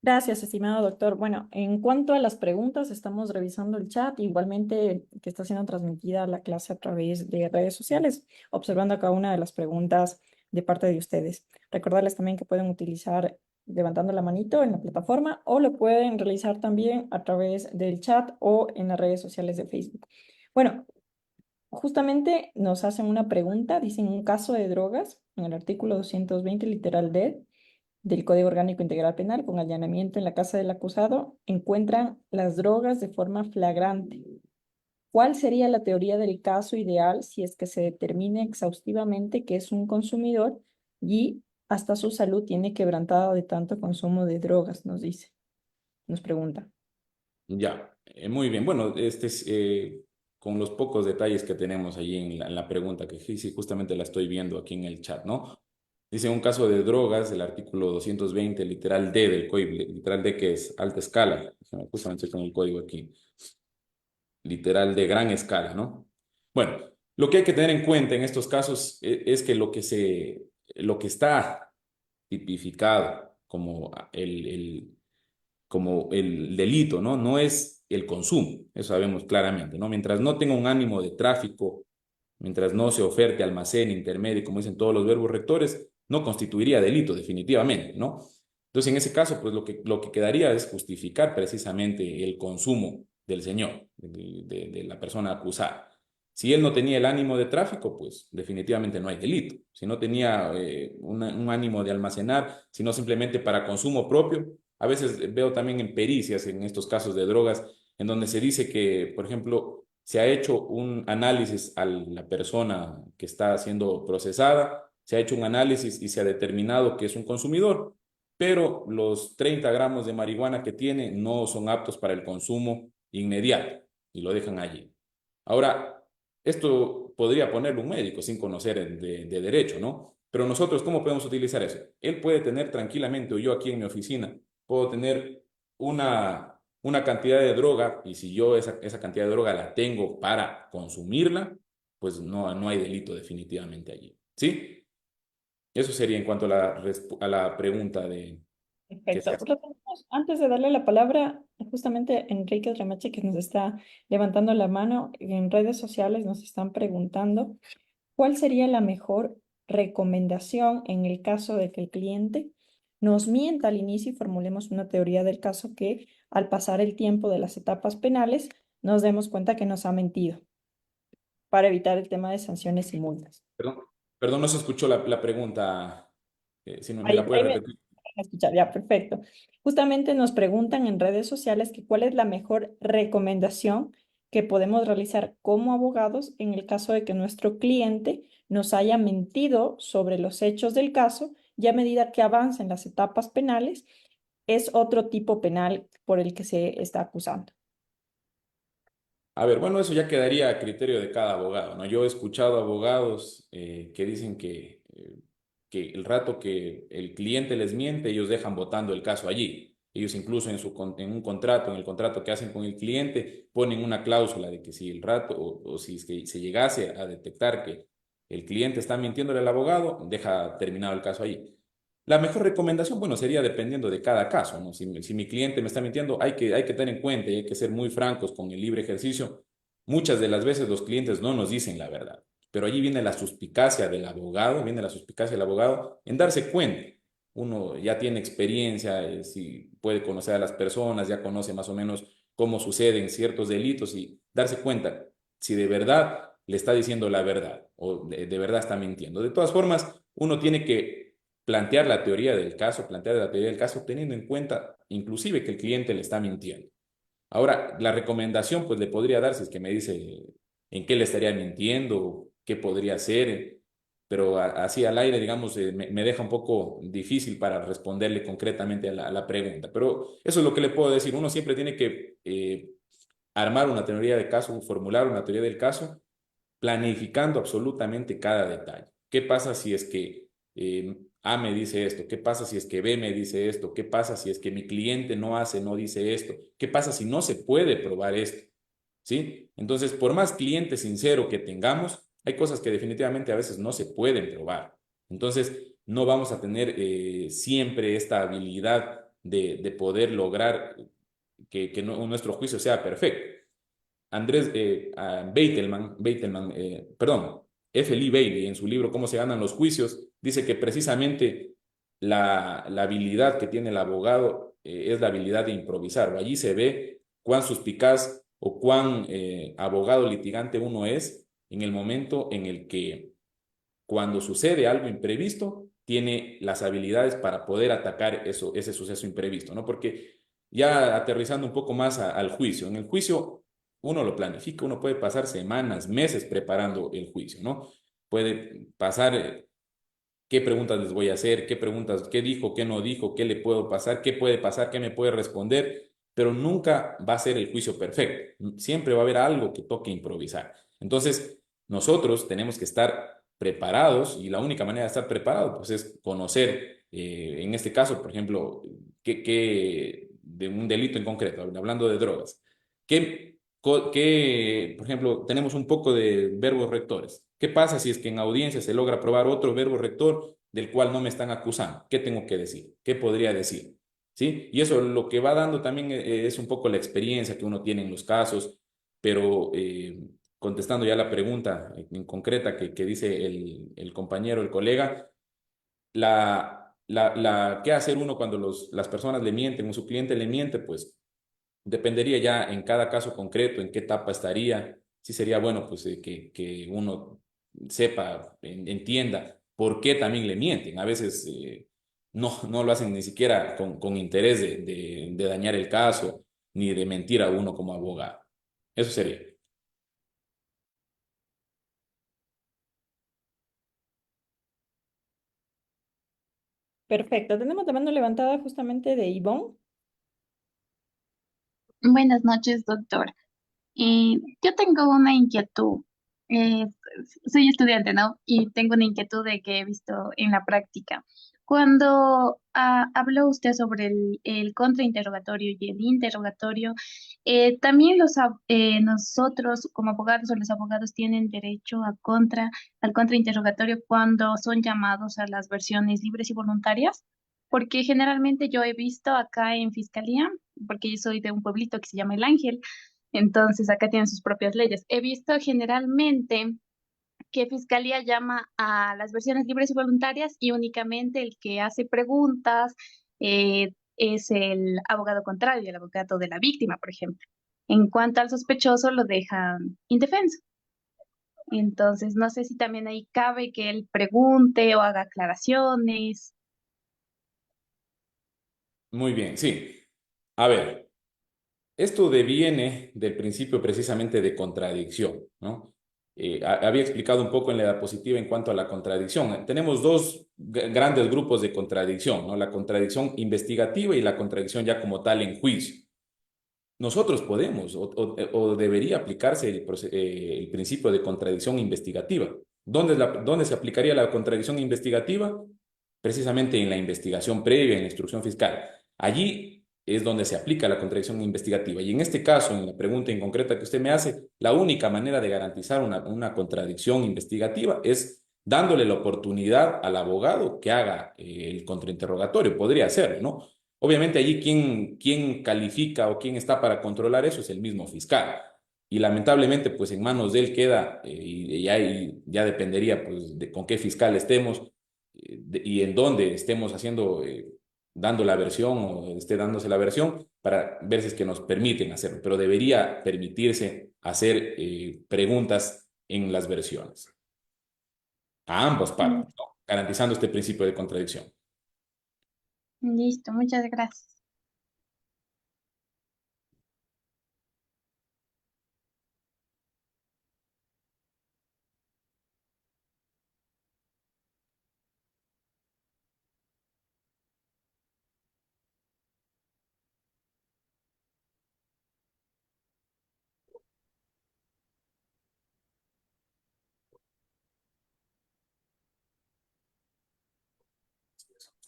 Gracias, estimado doctor. Bueno, en cuanto a las preguntas, estamos revisando el chat, igualmente que está siendo transmitida la clase a través de redes sociales, observando cada una de las preguntas de parte de ustedes. Recordarles también que pueden utilizar levantando la manito en la plataforma, o lo pueden realizar también a través del chat o en las redes sociales de Facebook. Bueno, justamente nos hacen una pregunta, dicen un caso de drogas en el artículo 220 literal D del Código Orgánico Integral Penal, con allanamiento en la casa del acusado, encuentran las drogas de forma flagrante. ¿Cuál sería la teoría del caso ideal si es que se determine exhaustivamente que es un consumidor y hasta su salud tiene quebrantada de tanto consumo de drogas? Nos dice, nos pregunta.
Ya, muy bien. Bueno, este es con los pocos detalles que tenemos allí en la pregunta, que sí, sí, justamente la estoy viendo aquí en el chat, ¿no? Dice un caso de drogas, el artículo 220 literal D del código, literal D que es alta escala, justamente con el código aquí, literal de gran escala, ¿no? Bueno, lo que hay que tener en cuenta en estos casos es que lo que está tipificado como como el delito, ¿no? No es el consumo, eso sabemos claramente, ¿no? Mientras no tenga un ánimo de tráfico, mientras no se oferte almacén, intermedio, como dicen todos los verbos rectores, no constituiría delito definitivamente, ¿no? Entonces, en ese caso, pues lo que quedaría es justificar precisamente el consumo del señor, de la persona acusada. Si él no tenía el ánimo de tráfico, pues definitivamente no hay delito. Si no tenía un ánimo de almacenar, sino simplemente para consumo propio, a veces veo también en pericias, en estos casos de drogas, en donde se dice que, por ejemplo, se ha hecho un análisis a la persona que está siendo procesada, se ha hecho un análisis y se ha determinado que es un consumidor, pero los 30 gramos de marihuana que tiene no son aptos para el consumo inmediato y lo dejan allí. Ahora, esto podría ponerlo un médico sin conocer de derecho, ¿no? Pero nosotros, ¿cómo podemos utilizar eso? Él puede tener tranquilamente, o yo aquí en mi oficina, puedo tener una cantidad de droga y si yo esa cantidad de droga la tengo para consumirla, pues no hay delito definitivamente allí. ¿Sí? Eso sería en cuanto a a la pregunta que se
Perfecto.
hace.
Retomamos, antes de darle la palabra, justamente a Enrique Remache, que nos está levantando la mano en redes sociales, nos están preguntando cuál sería la mejor recomendación en el caso de que el cliente nos mienta al inicio y formulemos una teoría del caso que al pasar el tiempo de las etapas penales nos demos cuenta que nos ha mentido para evitar el tema de sanciones y multas.
Perdón, perdón, no se escuchó la pregunta. Si me la
Ahí,
puede
ahí me
repetir.
van a escuchar, ya, perfecto. Justamente nos preguntan en redes sociales que cuál es la mejor recomendación que podemos realizar como abogados en el caso de que nuestro cliente nos haya mentido sobre los hechos del caso y a medida que avancen las etapas penales, es otro tipo penal por el que se está acusando.
A ver, bueno, eso ya quedaría a criterio de cada abogado, ¿no? Yo he escuchado abogados que dicen que el rato que el cliente les miente, ellos dejan votando el caso allí. Ellos incluso en un contrato, en el contrato que hacen con el cliente, ponen una cláusula de que si el rato o si es que se llegase a detectar que el cliente está mintiéndole al abogado, deja terminado el caso allí. La mejor recomendación, bueno, sería dependiendo de cada caso, ¿no? Si mi cliente me está mintiendo, hay que tener en cuenta y hay que ser muy francos con el libre ejercicio. Muchas de las veces los clientes no nos dicen la verdad, pero allí viene la suspicacia del abogado, viene la suspicacia del abogado en darse cuenta. Uno ya tiene experiencia, si puede conocer a las personas, ya conoce más o menos cómo suceden ciertos delitos y darse cuenta si de verdad le está diciendo la verdad o de verdad está mintiendo. De todas formas, uno tiene que plantear la teoría del caso, plantear la teoría del caso teniendo en cuenta inclusive que el cliente le está mintiendo. Ahora, la recomendación pues le podría dar si es que me dice en qué le estaría mintiendo, qué podría hacer, pero así al aire, digamos, me deja un poco difícil para responderle concretamente a a la pregunta. Pero eso es lo que le puedo decir. Uno siempre tiene que armar una teoría de caso, formular una teoría del caso planificando absolutamente cada detalle. ¿Qué pasa si es que A me dice esto? ¿Qué pasa si es que B me dice esto? ¿Qué pasa si es que mi cliente no dice esto? ¿Qué pasa si no se puede probar esto? ¿Sí? Entonces, por más cliente sincero que tengamos, hay cosas que definitivamente a veces no se pueden probar. Entonces, no vamos a tener siempre esta habilidad de poder lograr nuestro juicio sea perfecto. Andrés perdón, F. Lee Bailey, en su libro Cómo se ganan los juicios, dice que precisamente la habilidad que tiene el abogado es la habilidad de improvisar. Allí se ve cuán suspicaz o cuán abogado litigante uno es en el momento en el que cuando sucede algo imprevisto, tiene las habilidades para poder atacar eso, ese suceso imprevisto, ¿no? Porque ya aterrizando un poco más al juicio, en el juicio uno lo planifica, uno puede pasar semanas, meses preparando el juicio, ¿no? Puede pasar qué preguntas les voy a hacer, qué preguntas, qué dijo, qué no dijo, qué le puedo pasar, qué me puede responder, pero nunca va a ser el juicio perfecto. Siempre va a haber algo que toque improvisar. Entonces, nosotros tenemos que estar preparados y la única manera de estar preparado pues es conocer, en este caso, por ejemplo, de un delito en concreto, hablando de drogas, por ejemplo, tenemos un poco de verbos rectores. ¿Qué pasa si es que en audiencia se logra probar otro verbo rector del cual no me están acusando? ¿Qué tengo que decir? ¿Qué podría decir? ¿Sí? Y eso lo que va dando también es un poco la experiencia que uno tiene en los casos, pero contestando ya la pregunta en concreta que dice el compañero, el colega, ¿qué hacer uno cuando las personas le mienten o su cliente le miente? Pues dependería ya en cada caso concreto, en qué etapa estaría. Sí sería bueno pues que uno sepa, entienda por qué también le mienten. A veces no lo hacen ni siquiera con interés de dañar el caso, ni de mentir a uno como abogado. Eso sería.
Perfecto. Tenemos la mano levantada justamente de Ivonne.
Buenas noches, doctor. Yo tengo una inquietud. Eh, Soy estudiante, ¿no? Y tengo una inquietud de que he visto en la práctica. Cuando habló usted sobre el contrainterrogatorio y el interrogatorio, también nosotros como abogados o los abogados tienen derecho al contrainterrogatorio cuando son llamados a las versiones libres y voluntarias, porque generalmente yo he visto acá en Fiscalía, porque yo soy de un pueblito que se llama El Ángel, entonces acá tienen sus propias leyes. He visto generalmente que Fiscalía llama a las versiones libres y voluntarias y únicamente el que hace preguntas es el abogado contrario, el abogado de la víctima, por ejemplo. En cuanto al sospechoso, lo dejan indefenso. Entonces, no sé si también ahí cabe que él pregunte o haga aclaraciones.
Muy bien, sí. A ver, esto deviene del principio precisamente de contradicción, ¿no? Había explicado un poco en la diapositiva en cuanto a la contradicción. Tenemos dos grandes grupos de contradicción, ¿no? La contradicción investigativa y la contradicción ya como tal en juicio. Nosotros podemos o debería aplicarse el principio de contradicción investigativa. ¿Dónde se aplicaría la contradicción investigativa? Precisamente en la investigación previa, en la instrucción fiscal. Allí es donde se aplica la contradicción investigativa. Y en este caso, en la pregunta en concreta que usted me hace, la única manera de garantizar una contradicción investigativa es dándole la oportunidad al abogado que haga el contrainterrogatorio. Podría hacerlo, ¿no? Obviamente allí quien califica o quien está para controlar eso es el mismo fiscal. Y lamentablemente, pues en manos de él queda, y ya dependería pues de con qué fiscal estemos y en dónde estemos dando la versión o esté dándose la versión para ver si es que nos permiten hacerlo. Pero debería permitirse hacer preguntas en las versiones, a ambas
Mm,
partes, ¿no? Garantizando este principio de contradicción.
Listo, muchas gracias.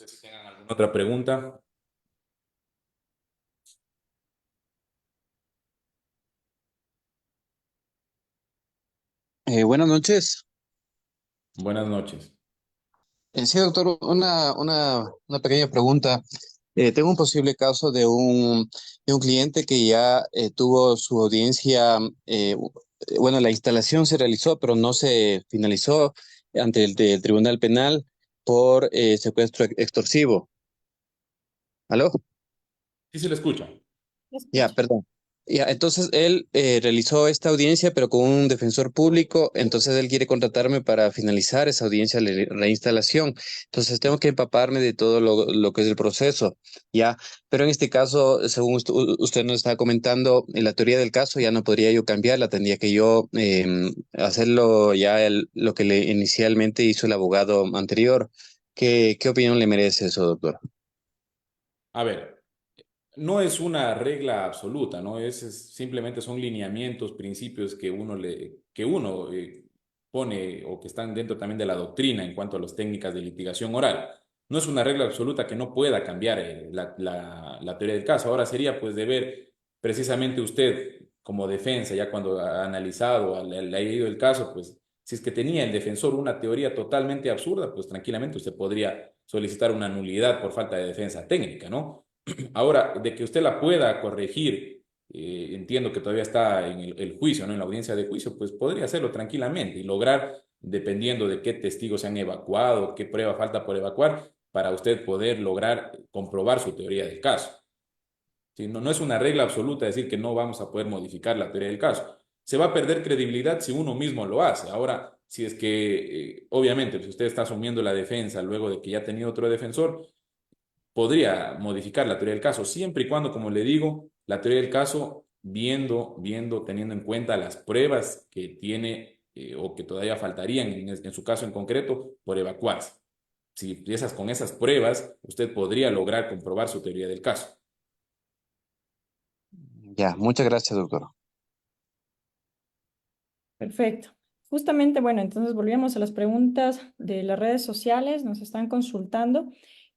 No sé si tengan alguna otra pregunta.
Buenas noches.
Buenas noches.
Sí, doctor, una pequeña pregunta. Tengo un posible caso de un cliente que ya tuvo su audiencia, bueno, la instalación se realizó, pero no se finalizó ante el Tribunal Penal. por secuestro extorsivo. ¿Aló?
Sí se le escucha.
Ya,
Escucha.
perdón. Ya, entonces él realizó esta audiencia, pero con un defensor público. Entonces él quiere contratarme para finalizar esa audiencia de reinstalación. Entonces tengo que empaparme de todo lo que es el proceso, ya. Pero en este caso, según usted nos está comentando, en la teoría del caso ya no podría yo cambiarla, tendría que yo hacerlo ya lo que le inicialmente hizo el abogado anterior. ¿Qué opinión le merece eso, doctor?
A ver, no es una regla absoluta, ¿no? Simplemente son lineamientos, principios que uno pone o que están dentro también de la doctrina en cuanto a las técnicas de litigación oral. No es una regla absoluta que no pueda cambiar la teoría del caso. Ahora sería pues de ver precisamente usted como defensa, ya cuando ha analizado, le ha ido el caso, pues si es que tenía el defensor una teoría totalmente absurda, pues tranquilamente usted podría solicitar una nulidad por falta de defensa técnica, ¿no? Ahora, de que usted la pueda corregir, entiendo que todavía está en el juicio, ¿no? En la audiencia de juicio, pues podría hacerlo tranquilamente y lograr, dependiendo de qué testigos se han evacuado, qué prueba falta por evacuar, para usted poder lograr comprobar su teoría del caso. ¿Sí? No, no es una regla absoluta decir que no vamos a poder modificar la teoría del caso. Se va a perder credibilidad si uno mismo lo hace. Ahora, si es que, obviamente, si usted está asumiendo la defensa luego de que ya ha tenido otro defensor, podría modificar la teoría del caso, siempre y cuando, como le digo, la teoría del caso, teniendo en cuenta las pruebas que tiene o que todavía faltarían en su caso en concreto por evacuarse. Si empiezas con esas pruebas, usted podría lograr comprobar su teoría del caso.
Ya, muchas gracias, doctor.
Perfecto. Justamente, bueno, entonces volvíamos a las preguntas de las redes sociales. Nos están consultando.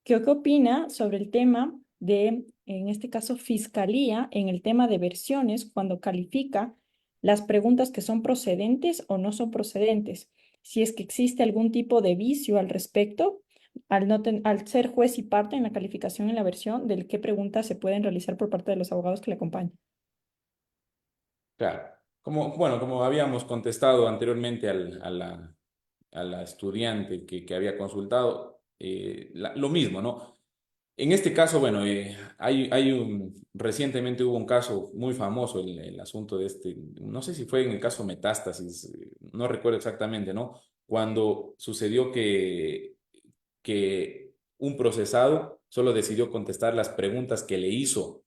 ¿Qué opina sobre el tema de, en este caso, fiscalía, en el tema de versiones, cuando califica las preguntas que son procedentes o no son procedentes? Si es que existe algún tipo de vicio al respecto, al ser juez y parte en la calificación en la versión del qué preguntas se pueden realizar por parte de los abogados que le acompañan.
Claro. Bueno, como habíamos contestado anteriormente a la estudiante que había consultado, lo mismo, ¿no? En este caso, bueno, recientemente hubo un caso muy famoso, el asunto de no sé si fue en el caso Metástasis, no recuerdo exactamente, ¿no? Cuando sucedió que un procesado solo decidió contestar las preguntas que le hizo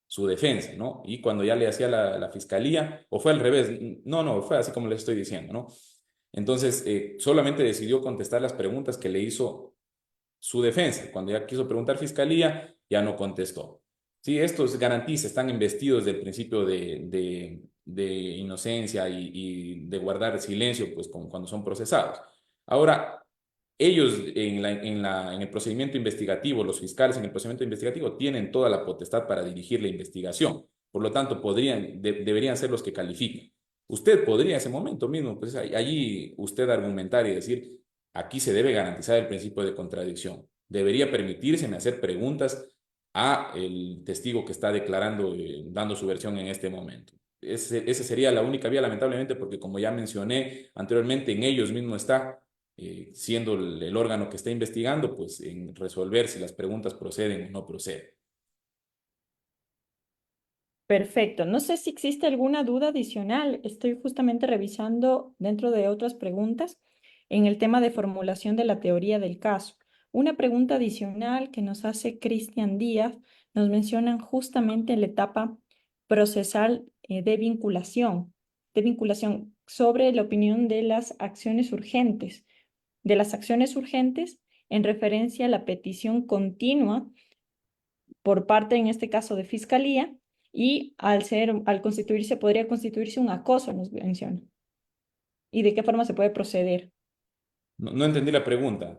su defensa, ¿no? Y cuando ya le hacía la fiscalía, o fue al revés, no, fue así como les estoy diciendo, ¿no? Entonces, solamente decidió contestar las preguntas que le hizo su defensa. Cuando ya quiso preguntar fiscalía, ya no contestó. Sí, estos garantistas están investidos del principio de inocencia y de guardar silencio, pues, cuando son procesados. Ahora, ellos en el procedimiento investigativo, los fiscales en el procedimiento investigativo, tienen toda la potestad para dirigir la investigación. Por lo tanto, deberían ser los que califiquen. Usted podría en ese momento mismo, pues allí usted argumentar y decir, aquí se debe garantizar el principio de contradicción. Debería permitírseme hacer preguntas a el testigo que está declarando, dando su versión en este momento. Esa sería la única vía, lamentablemente, porque como ya mencioné anteriormente, en ellos mismos está, siendo el órgano que está investigando, pues en resolver si las preguntas proceden o no proceden.
Perfecto. No sé si existe alguna duda adicional. Estoy justamente revisando dentro de otras preguntas en el tema de formulación de la teoría del caso. Una pregunta adicional que nos hace Cristian Díaz, nos mencionan justamente en la etapa procesal de vinculación sobre la opinión de las acciones urgentes en referencia a la petición continua por parte, en este caso, de fiscalía, y al constituirse, podría constituirse un acoso, nos menciona. ¿Y de qué forma se puede proceder?
No, no entendí la pregunta.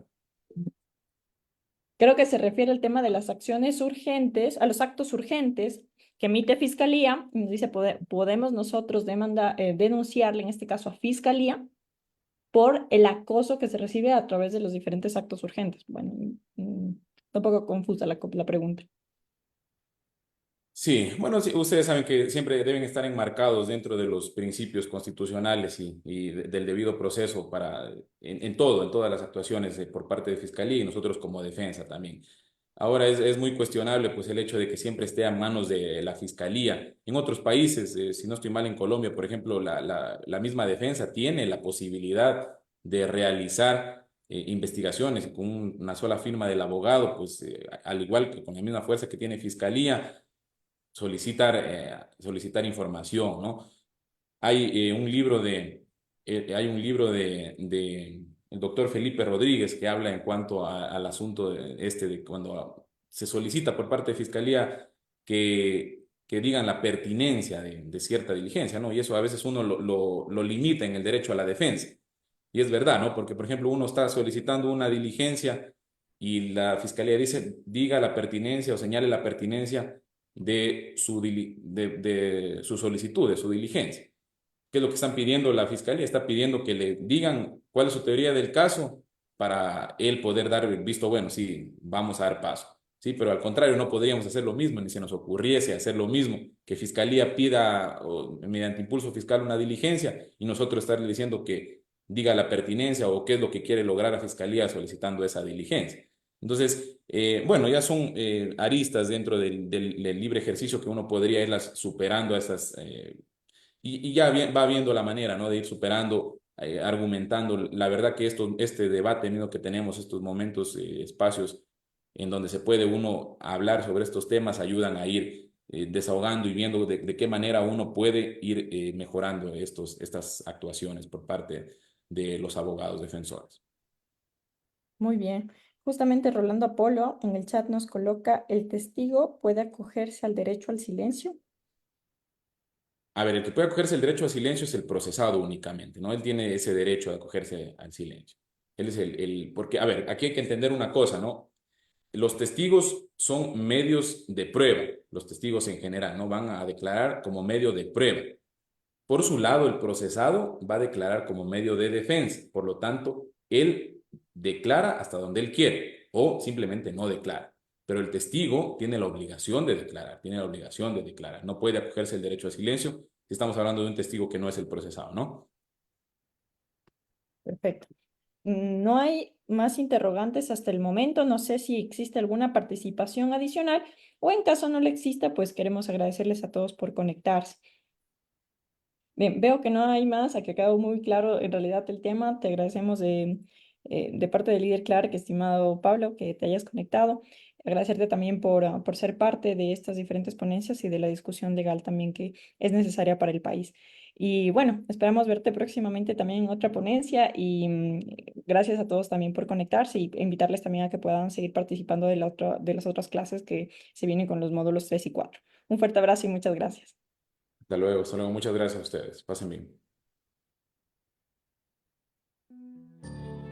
Creo que se refiere al tema de las acciones urgentes, a los actos urgentes que emite fiscalía, y nos dice, podemos nosotros denunciarle, en este caso, a fiscalía, por el acoso que se recibe a través de los diferentes actos urgentes. Bueno, un poco confusa la pregunta.
Sí, bueno, sí, ustedes saben que siempre deben estar enmarcados dentro de los principios constitucionales del debido proceso en todo, en todas las actuaciones por parte de Fiscalía y nosotros como defensa también. Ahora es muy cuestionable pues el hecho de que siempre esté a manos de la Fiscalía. En otros países, si no estoy mal, en Colombia, por ejemplo, la misma defensa tiene la posibilidad de realizar investigaciones con una sola firma del abogado, pues al igual que con la misma fuerza que tiene Fiscalía solicitar información, ¿no? Hay un libro de el doctor Felipe Rodríguez que habla en cuanto al asunto de cuando se solicita por parte de Fiscalía que digan la pertinencia de cierta diligencia, ¿no? Y eso a veces uno lo limita en el derecho a la defensa. Y es verdad, ¿no? Porque, por ejemplo, uno está solicitando una diligencia y la Fiscalía dice, diga la pertinencia o señale la pertinencia de su solicitud, de su diligencia. ¿Qué es lo que están pidiendo la Fiscalía? Está pidiendo que le digan cuál es su teoría del caso para él poder dar el visto bueno, sí, vamos a dar paso. Sí, pero al contrario, no podríamos hacer lo mismo, ni se nos ocurriese hacer lo mismo, que Fiscalía pida o, mediante impulso fiscal una diligencia y nosotros estarle diciendo que diga la pertinencia o qué es lo que quiere lograr la Fiscalía solicitando esa diligencia. Entonces, bueno, ya son aristas dentro del libre ejercicio que uno podría irlas superando a esas y ya va viendo la manera, ¿no? De ir superando, argumentando. La verdad que este debate mismo que tenemos, estos momentos, espacios en donde se puede uno hablar sobre estos temas, ayudan a ir desahogando y viendo de qué manera uno puede ir mejorando estas actuaciones por parte de los abogados defensores.
Muy bien. Justamente Rolando Apolo en el chat nos coloca, ¿el testigo puede acogerse al derecho al silencio?
A ver, el que puede acogerse el derecho a silencio es el procesado únicamente, ¿no? Él tiene ese derecho de acogerse al silencio. Él es porque, a ver, aquí hay que entender una cosa, ¿no? Los testigos son medios de prueba, los testigos en general, ¿no? Van a declarar como medio de prueba. Por su lado, el procesado va a declarar como medio de defensa. Por lo tanto, él declara hasta donde él quiere o simplemente no declara. Pero el testigo tiene la obligación de declarar, tiene la obligación de declarar. No puede acogerse el derecho a silencio si estamos hablando de un testigo que no es el procesado, ¿no?
Perfecto. No hay más interrogantes hasta el momento. No sé si existe alguna participación adicional o en caso no le exista, pues queremos agradecerles a todos por conectarse. Bien, veo que no hay más, aquí ha quedado muy claro en realidad el tema. Te agradecemos de parte del líder Clark, estimado Pablo, que te hayas conectado. Agradecerte también por ser parte de estas diferentes ponencias y de la discusión legal también que es necesaria para el país. Y bueno, esperamos verte próximamente también en otra ponencia y gracias a todos también por conectarse y invitarles también a que puedan seguir participando de las otras clases que se vienen con los módulos 3 y 4. Un fuerte abrazo y muchas gracias.
Hasta luego, muchas gracias a ustedes. Pasen bien.